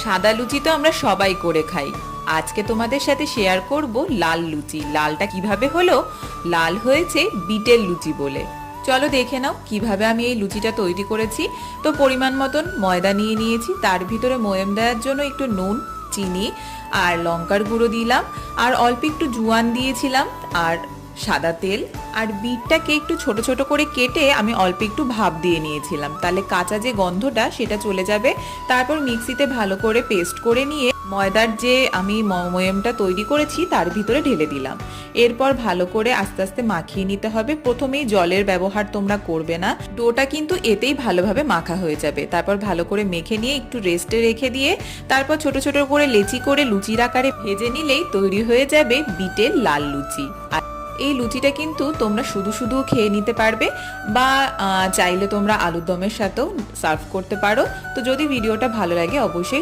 সাদা লুচি তো আমরা সবাই করে খাই, আজকে তোমাদের সাথে শেয়ার করব লাল লুচি। লালটা কিভাবে হলো? লাল হয়েছে বিটের লুচি বলে। চলো দেখে নাও কিভাবে আমি এই লুচিটা তৈরি করেছি। তো পরিমাণ মতন ময়দা নিয়ে নিয়েছি, তার ভিতরে ময়াম দেওয়ার জন্য একটু নুন, চিনি আর লঙ্কার গুঁড়ো দিলাম, আর অল্প একটু জোয়ান দিয়েছিলাম, আর সাদা তেল। আর বিটটাকে একটু ছোট ছোট করে কেটে আমি অল্প একটু ভাপ দিয়ে নিয়েছিলাম, তাহলে কাঁচা যে গন্ধটা সেটা চলে যাবে। তারপর মিক্সিতে ভালো করে পেস্ট করে নিয়ে ময়দার যে আমি ময়ামটা তৈরি করেছি তার ভিতরে ঢেলে দিলাম। এরপর ভালো করে আস্তে আস্তে মাখিয়ে নিতে হবে। প্রথমেই জলের ব্যবহার তোমরা করবে না, ডোটা কিন্তু এতেই ভালোভাবে মাখা হয়ে যাবে। তারপর ভালো করে মেখে নিয়ে একটু রেস্টে রেখে দিয়ে তারপর ছোট ছোট করে লেচি করে লুচির আকারে ভেজে নিলেই তৈরি হয়ে যাবে বিটের লাল লুচি। আর এই লুচিটা কিন্তু তোমরা শুধু শুধু খেয়ে নিতে পারবে, বা চাইলে তোমরা আলুর দমের সাথেও সার্ভ করতে পারো। তো যদি ভিডিওটা ভালো লাগে অবশ্যই